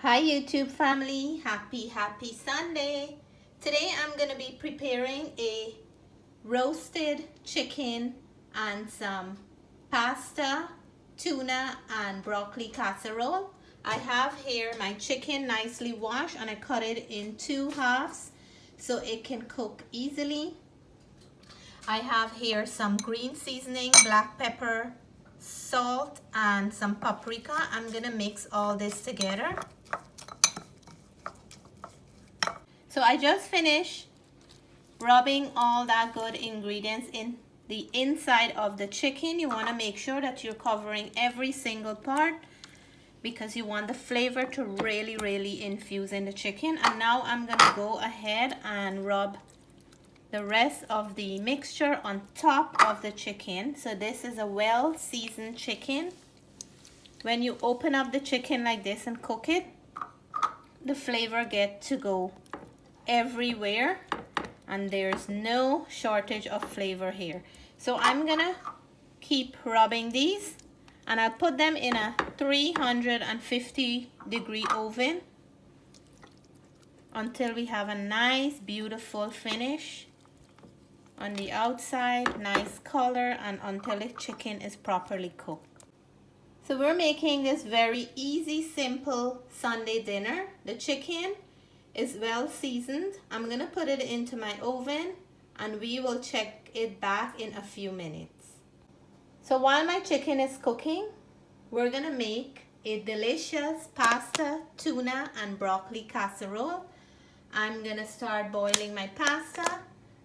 Hi YouTube family, happy Sunday. Today I'm going to be preparing a roasted chicken and some pasta, tuna and broccoli casserole. I have here my chicken nicely washed and I cut it in 2 halves so it can cook easily. I have here some green seasoning, black pepper, salt and some paprika. I'm going to mix all this together. So I just finished rubbing all that good ingredients in the inside of the chicken. You want to make sure that you're covering every single part because you want the flavor to really infuse in the chicken. And now I'm going to go ahead and rub the rest of the mixture on top of the chicken. So this is a well seasoned chicken. When you open up the chicken like this and cook it, the flavor gets to go everywhere and there's no shortage of flavor here. So I'm gonna keep rubbing these and I'll put them in a 350-degree oven until we have a nice beautiful finish on the outside, nice color, and until the chicken is properly cooked. So we're making this very easy, simple Sunday dinner. The chicken is well seasoned. I'm gonna put it into my oven and we will check it back in a few minutes. So while my chicken is cooking, we're gonna make a delicious pasta, tuna and broccoli casserole. I'm gonna start boiling my pasta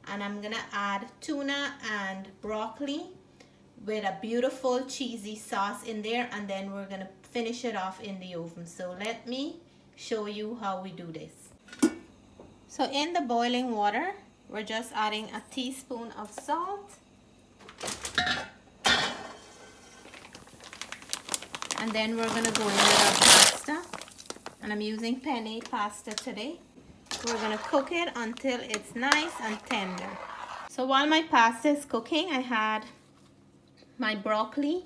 and I'm gonna add tuna and broccoli with a beautiful cheesy sauce in there, and then we're gonna finish it off in the oven. So let me show you how we do this. So in the boiling water, we're just adding a teaspoon of salt. And then we're gonna go in with our pasta. And I'm using penne pasta today. We're gonna cook it until it's nice and tender. So while my pasta is cooking, I had my broccoli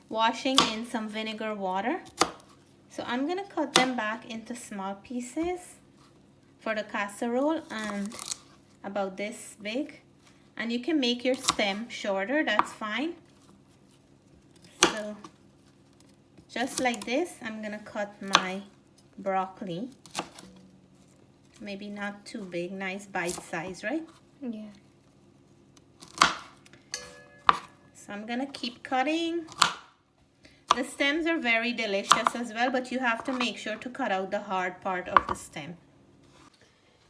washing in some vinegar water. So I'm gonna cut them back into small pieces for the casserole and about this big, and you can make your stem shorter, that's fine. So just like this, I'm gonna cut my broccoli, maybe not too big, nice bite size, right? Yeah. So I'm gonna keep cutting. The stems are very delicious as well, but you have to make sure to cut out the hard part of the stem.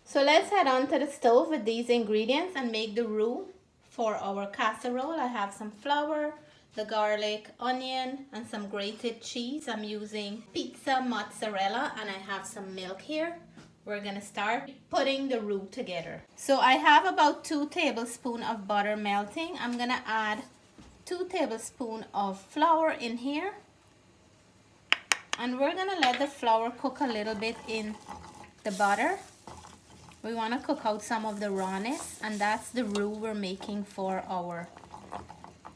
So let's head on to the stove with these ingredients and make the roux for our casserole. I have some flour, the garlic, onion, and some grated cheese. I'm using pizza mozzarella and I have some milk here. We're gonna start putting the roux together. So I have about 2 tablespoons of butter melting. I'm gonna add 2 tablespoons of flour in here. And we're gonna let the flour cook a little bit in the butter. We want to cook out some of the rawness, and that's the roux we're making for our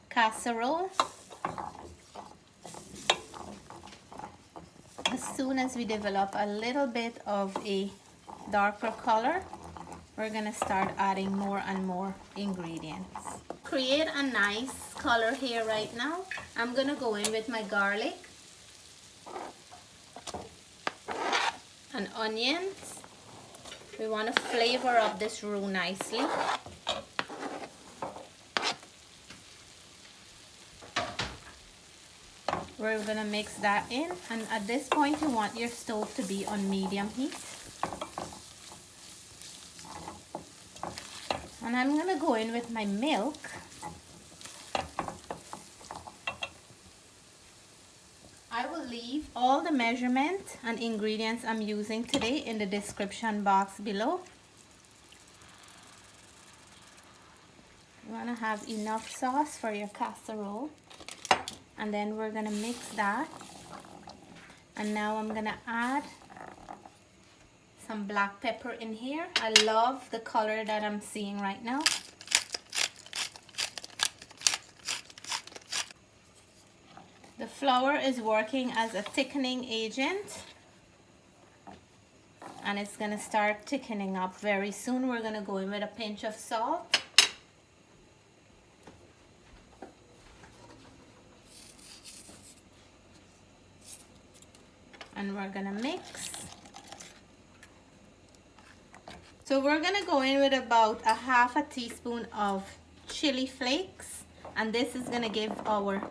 casserole. As soon as we develop a little bit of a darker color, we're going to start adding more and more ingredients. Create a nice color here right now. I'm going to go in with my garlic and onions. We want to flavor up this roux nicely. We're going to mix that in, and at this point you want your stove to be on medium heat. And I'm going to go in with my milk. I will leave all the measurement and ingredients I'm using today in the description box below. You want to have enough sauce for your casserole. And then we're going to mix that. And now I'm going to add some black pepper in here. I love the color that I'm seeing right now. The flour is working as a thickening agent. and it's gonna start thickening up very soon. We're gonna go in with a pinch of salt. And we're gonna mix. So we're gonna go in with about a half a teaspoon of chili flakes, and this is gonna give our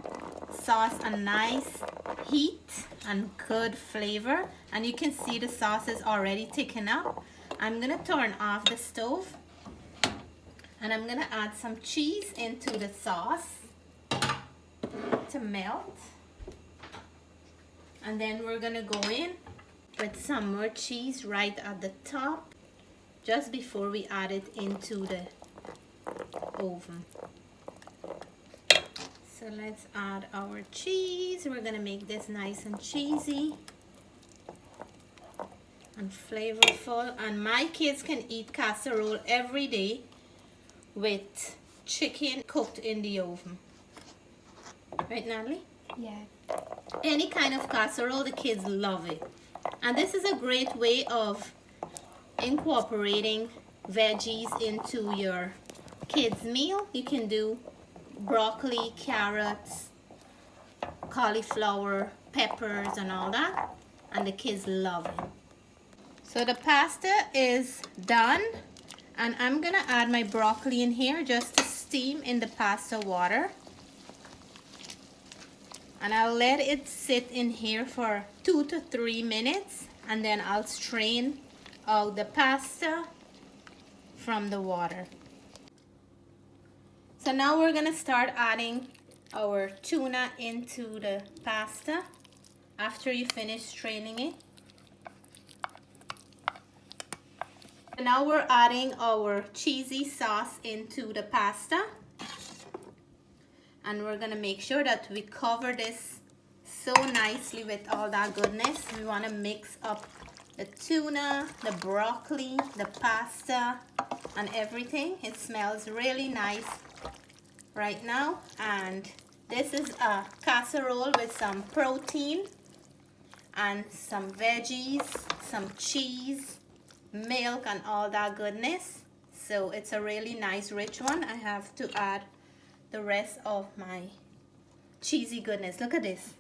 sauce a nice heat and good flavor. And you can see the sauce is already thickened up. I'm gonna turn off the stove, and I'm gonna add some cheese into the sauce to melt. And then we're gonna go in with some more cheese right at the top, just before we add it into the oven. So let's add our cheese. We're gonna make this nice and cheesy and flavorful. And my kids can eat casserole every day with chicken cooked in the oven. Right, Natalie? Yeah. Any kind of casserole, the kids love it. And this is a great way of incorporating veggies into your kids' meal. You can do broccoli, carrots, cauliflower, peppers, and all that, and the kids love it. So the pasta is done, and I'm gonna add my broccoli in here just to steam in the pasta water. And I'll let it sit in here for 2 to 3 minutes, and then I'll strain out the pasta from the water. So now we're gonna start adding our tuna into the pasta after you finish straining it. And now we're adding our cheesy sauce into the pasta. And we're gonna make sure that we cover this so nicely with all that goodness. We wanna mix up the tuna, the broccoli, the pasta, and everything. It smells really nice right now. And this is a casserole with some protein and some veggies, some cheese, milk, and all that goodness. So it's a really nice rich one. I have to add the rest of my cheesy goodness. Look at this.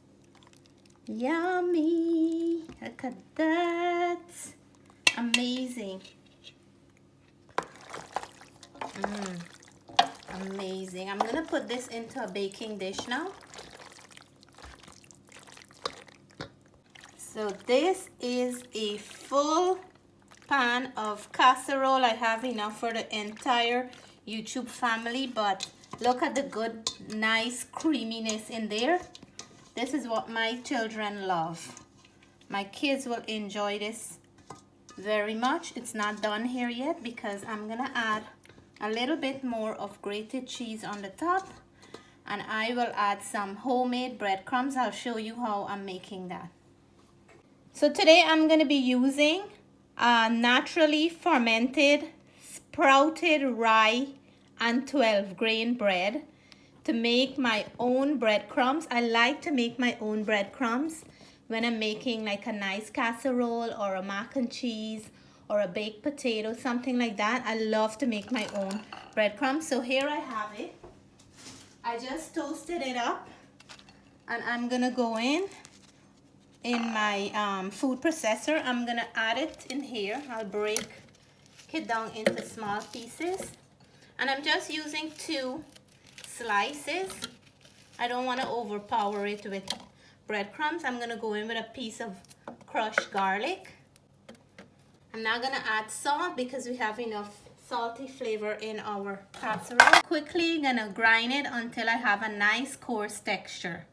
Yummy. Look at that. Amazing. Amazing. I'm gonna put this into a baking dish now. So this is a full pan of casserole. I have enough for the entire YouTube family, but look at the good, nice creaminess in there. This is what my children love. My kids will enjoy this very much. It's not done here yet because I'm gonna add a little bit more of grated cheese on the top, and I will add some homemade breadcrumbs. I'll show you how I'm making that. So today I'm gonna be using naturally fermented sprouted rye and 12 grain bread to make my own breadcrumbs. I like to make my own breadcrumbs when I'm making like a nice casserole or a mac and cheese or a baked potato, something like that. I love to make my own breadcrumbs. So here I have it. I just toasted it up, and I'm gonna go in my food processor. I'm gonna add it in here. I'll break it down into small pieces, and I'm just using 2 slices. I don't want to overpower it with breadcrumbs. I'm gonna go in with a piece of crushed garlic. I'm not gonna add salt because we have enough salty flavor in our casserole. Quickly gonna grind it until I have a nice coarse texture.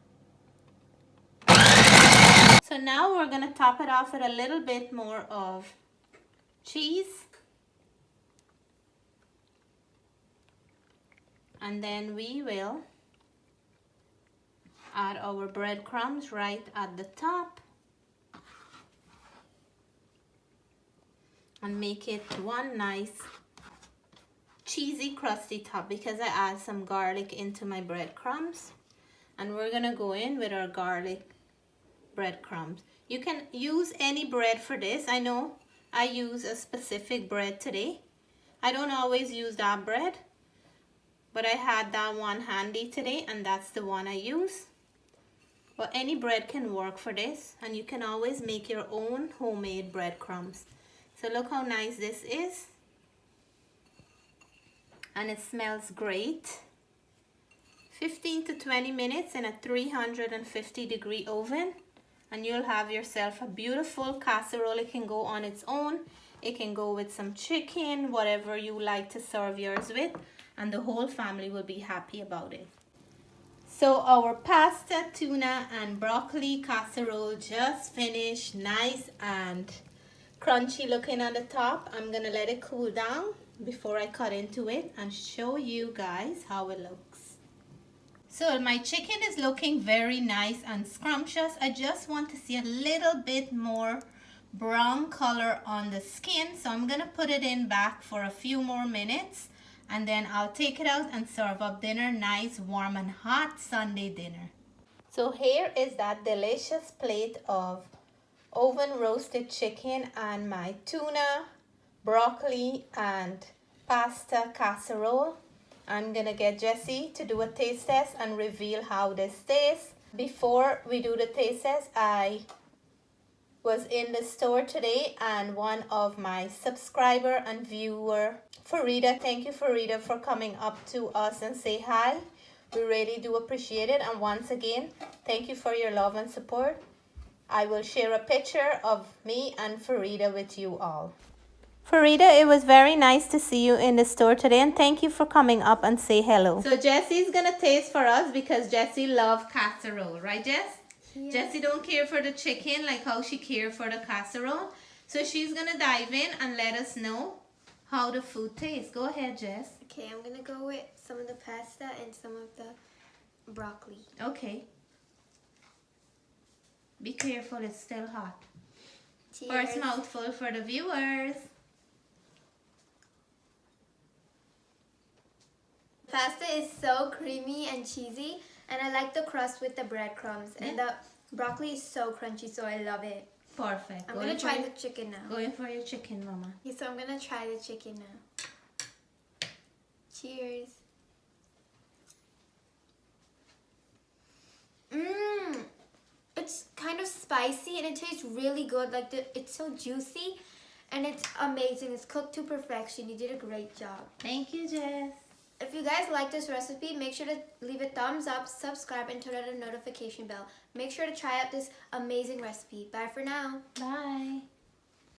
So now we're gonna top it off with a little bit more of cheese. And then we will add our breadcrumbs right at the top and make it one nice cheesy crusty top because I add some garlic into my breadcrumbs. And we're gonna go in with our garlic breadcrumbs. You can use any bread for this. I know I use a specific bread today. I don't always use that bread, but I had that one handy today and that's the one I use. But any bread can work for this, and you can always make your own homemade breadcrumbs. So look how nice this is. And it smells great. 15 to 20 minutes in a 350-degree oven. And you'll have yourself a beautiful casserole. It can go on its own. It can go with some chicken, whatever you like to serve yours with. And the whole family will be happy about it. So our pasta, tuna, and broccoli casserole just finished. Nice and crunchy looking on the top. I'm gonna let it cool down before I cut into it and show you guys how it looks. So my chicken is looking very nice and scrumptious. I just want to see a little bit more brown color on the skin. So I'm gonna put it in back for a few more minutes. And then I'll take it out and serve up dinner. Nice, warm and hot Sunday dinner. So here is that delicious plate of oven roasted chicken and my tuna, broccoli and pasta casserole. I'm gonna get Jessie to do a taste test and reveal how this tastes. Before we do the taste test, I was in the store today and one of my subscriber and viewer, Farida, thank you Farida for coming up to us and say hi. We really do appreciate it, and once again, thank you for your love and support. I will share a picture of me and Farida with you all. Farida, it was very nice to see you in the store today, and thank you for coming up and say hello. So Jessie's gonna taste for us because Jessie loves casserole, right Jess? Yeah. Jessie don't care for the chicken like how she cared for the casserole. So she's gonna dive in and let us know how the food tastes. Go ahead, Jess. Okay, I'm gonna go with some of the pasta and some of the broccoli. Okay. Be careful, it's still hot. Cheers. First mouthful for the viewers. Pasta is so creamy and cheesy, and I like the crust with the breadcrumbs. Yeah. And the broccoli is so crunchy, so I love it. Perfect. I'm gonna try the chicken now. Going for your chicken, Mama. Yeah, so I'm gonna try the chicken now. Cheers. It's kind of spicy and it tastes really good. Like it's so juicy and it's amazing. It's cooked to perfection. You did a great job. Thank you, Jess. If you guys like this recipe, make sure to leave a thumbs up, subscribe, and turn on the notification bell. Make sure to try out this amazing recipe. Bye for now. Bye.